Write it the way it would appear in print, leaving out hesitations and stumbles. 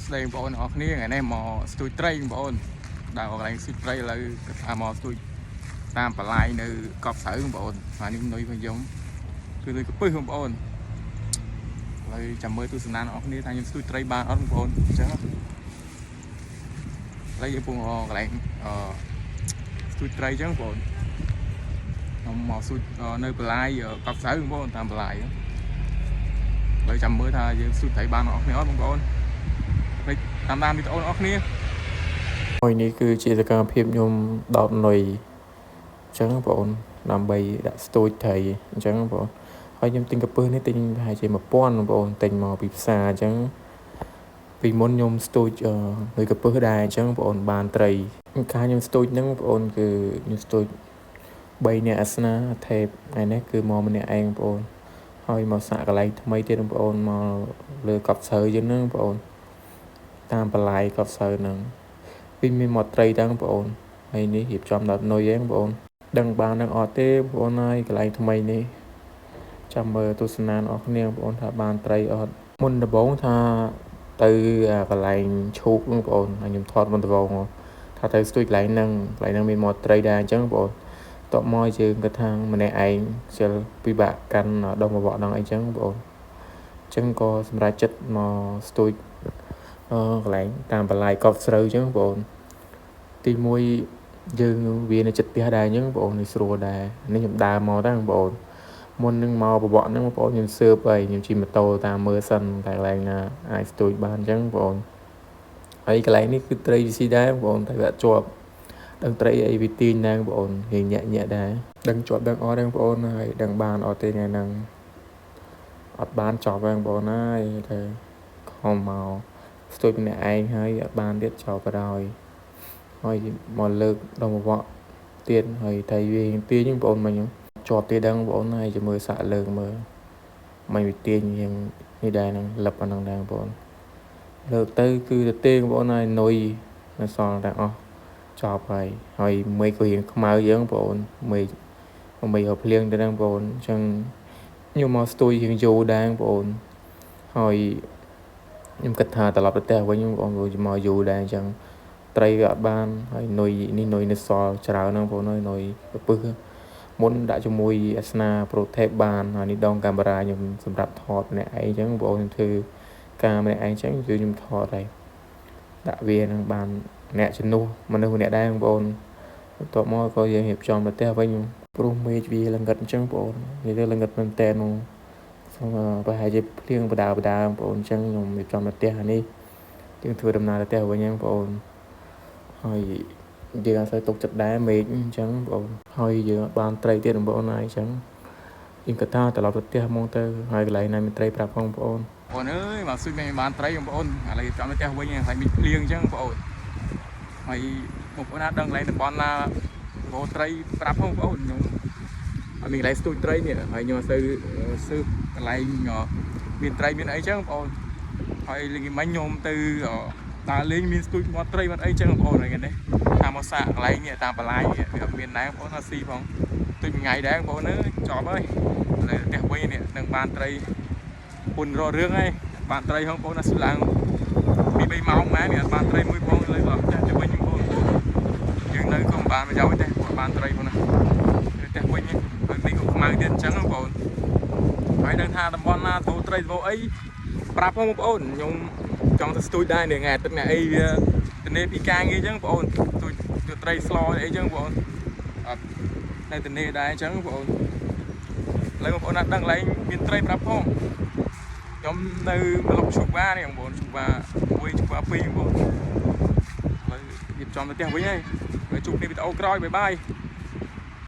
ស្ដីបងប្អូនអរគ្នាថ្ងៃនេះមកស្ទួយត្រីបងប្អូនដើរកន្លែងស្ទួយត្រីឥឡូវគាត់ថាមកស្ទួយតាមបន្លាយនៅកប់ស្រូវបងប្អូនហើយនេះនុយរបស់ខ្ញុំគឺនុយកពឹសបងប្អូនឥឡូវចាំមើលទស្សនាអរគ្នាថាខ្ញុំស្ទួយត្រីបានអត់បងប្អូនអញ្ចឹងឥឡូវយើងពងកន្លែងស្ទួយត្រីអញ្ចឹងបងប្អូនខ្ញុំមកស្ទួយនៅបន្លាយកប់ស្រូវបងប្អូនតាមបន្លាយឥឡូវចាំមើលថាយើងស្ទួយត្រីបានអរគ្នាអត់បងប្អូនតាមវីដេអូអរគ្នាហើយនេះគឺជាសកម្មភាពខ្ញុំដោតនុយអញ្ចឹងបងប្អូនដើម្បីដាក់ស្ទួយត្រីអញ្ចឹងបងប្អូនហើយខ្ញុំទិញកាពើនេះទិញប្រហែលជា1000បងប្អូនទិញមកពីផ្សារអញ្ចឹងពីមុនខ្ញុំស្ទួយនុយកាពើដែរអញ្ចឹងបងប្អូនបានត្រីការខ្ញុំស្ទួយហ្នឹងបងប្អូនគឺខ្ញុំស្ទួយ3នាក់អាសនាថេបថ្ងៃនេះគឺមកម្នាក់ឯងបងប្អូនហើយមកសាក់កន្លែងថ្មីទៀតបងប្អូនមកលើកប់ស្រូវអញ្ចឹងហ្នឹងបងប្អូនតាមបន្លាយកប់ស្រូវហ្នឹងពីមានមកត្រីទាំងបងប្អូនហើយនេះរៀបចំដល់នុយឯងបងប្អូនដឹងបាននឹងអត់ទេបងប្អូនហើយកន្លែងថ្មីនេះចាំមើលទស្សនាអរគ្នាបងប្អូនថាបានត្រីអត់មុនដំបូងថាទៅកន្លែងឈូកបងប្អូនហើយខ្ញុំថតមុនដំបូងថាទៅស្ទួយកន្លែងហ្នឹងមានមកត្រីដែរអញ្ចឹងបងប្អូនតបមកយើងគាត់ថាម្នាក់ឯងខ្ជិលពិបាកកាន់ដុំបវក់ហ្នឹងអីចឹងបងប្អូនអញ្ចឹងក៏សម្រាប់ចិត្តមកស្ទួយកន្លែងតាមបន្លាយកប់ស្រូវអញ្ចឹងបងប្អូនទី1យើងវានៅចិត្តផ្ទះដែរអញ្ចឹងបងប្អូននេះស្រួលដែរនេះខ្ញុំដើរមកដែរបងប្អូនមុននឹងមកបវក់ហ្នឹងបងប្អូនខ្ញុំស៊ើបហើយខ្ញុំជិះម៉ូតូតាមមើលសិនតែកន្លែងណាអាចស្ទួយបានអញ្ចឹងបងប្អូនហើយកន្លែងនេះគឺត្រីវាស៊ីដែរបងប្អូនតែវាជាប់ដឹងត្រីអីវាទាញដែរបងប្អូនរៀងញាក់ដែរដឹងជាប់ដឹងអត់ដែរបងប្អូនហើយដឹងបានអត់ទេថ្ងៃហ្នឹងអត់បានចប់ហ្នឹងបងប្អូនហើយតែខំមកស្ទួយម្នាក់ឯងហើយអត់បានទៀតចោលបណ្ដោយហើយមកលើកដុំបវក់ទៀតហើយតែវាទាញបងប្អូនមិញជាប់ទៀតដឹងបងប្អូនហើយចាំមើលសាក់លើកមើលមិនវាទាញយ៉ាងនេះដែរហ្នឹងលឹបអាហ្នឹងដែរបងប្អូនលើកទៅគឺទៅទេបងប្អូនហើយនុយនៅសល់តែអស់ចប់ហើយមេឃក៏រៀងខ្មៅយើងបងប្អូនមេឃក៏ភ្លៀងទៅហ្នឹងបងប្អូនអញ្ចឹងខ្ញុំមកស្ទួយរៀងយូរដែរបងប្អូនហើយខ្ញុំគិតថាត្រឡប់ទៅផ្ទះវិញបងប្អូនមកយូរដែរអញ្ចឹងត្រីវាអត់បានហើយនុយនេះនុយនៅសល់ច្រើនហ្នឹងបងប្អូនហើយនុយពឹសមុនដាក់ជាមួយអាសនាប្រូថេបបានហើយនេះដងកាមេរ៉ាខ្ញុំសម្រាប់ថតម្នាក់ឯងអញ្ចឹងបងប្អូនខ្ញុំធ្វើការម្នាក់ឯងអញ្ចឹងខ្ញុំថតហើយដាក់វានឹងបានអ្នកជំនួសមនុស្សម្នាក់ដែរបងប្អូនបន្ទាប់មកក៏យើងរៀបចំទៅផ្ទះវិញព្រោះមេឃវាល្ងិតអញ្ចឹងបងប្អូននិយាយទៅល្ងិតមែនតើនោះប្រហែលជាភ្លៀងបដាបងប្អូនអញ្ចឹងខ្ញុំរៀបចំទៅផ្ទះនេះយើងធ្វើដំណើរទៅផ្ទះវិញហ្នឹងបងប្អូនហើយយើងអត់សូវទុកចិត្តដែរមេឃអញ្ចឹងបងប្អូនហើយយើងបានត្រីទៀតបងប្អូនហើយអញ្ចឹងយើងគិតថាត្រឡប់ទៅផ្ទះហ្មងទៅហើយកន្លែងណាមានត្រីប្រាប់ផងបងប្អូនអើយមកស៊ុយមិនបានត្រីបងប្អូនឥឡូវចាំទៅផ្ទះវិញហើយមានភ្លៀងអញ្ចឹងបងប្អូនហើយបងប្អូនណាដឹងកន្លែងតំបន់ណាបោត្រីប្រាប់ផងបងប្អូនខ្ញុំអត់មានកន្លែងស្ទួយត្រីនេះហើយខ្ញុំអត់ទៅស៊ើបកន្លែងមានត្រីមានអីចឹងបងប្អូនហើយលេងមិញខ្ញុំទៅដើរលេងមានស្ទួយមាត់ត្រីមាត់អីចឹងបងប្អូនហ្នឹងនេះតាមមកសាកកន្លែងនេះតាមបន្លាយនេះវាអត់មានដែរបងប្អូនថាស៊ីផងទុយមួយថ្ងៃដែរបងប្អូនអើយចប់ហើយឥឡូវផ្ទះវិញនេះនឹងបានត្រីពុនរករឿងហើយបានត្រីផងបងប្អូនណាស្ឡើង2 3ម៉ោងម៉ែនេះអត់បានត្រីមួយផងលើដល់ផ្ទះទៅវិញបងប្អូនយើងនៅក៏មិនបានប្រយោជន៍ទេគាត់បានត្រីផងណាផ្ទះវិញហើយនេះក៏ខ្មៅទៀតអញ្ចឹងបងប្អូនហើយដឹងថាតំបន់ណាធ្វើត្រីធ្វើអីប្រាប់ផងបងប្អូនខ្ញុំចង់ទៅស្ទួយដែរនេះថ្ងៃទឹកអ្នកអីវាទៅនេពីការងារអញ្ចឹងបងប្អូនស្ទួយត្រីស្លអីអញ្ចឹងបងប្អូនអត់នៅទៅនេដែរអញ្ចឹងបងប្អូនឥឡូវបងប្អូនណាដឹងកន្លែងមានត្រីប្រាប់ផងខ្ញុំនៅប្លុកឈូបានេះបងប្អូនឈូបា1ឈូបា2បងប្អូនឥឡូវរៀបចំទៅផ្ទះវិញហើយជួបគ្នាវីដេអូក្រោយបាយបាយ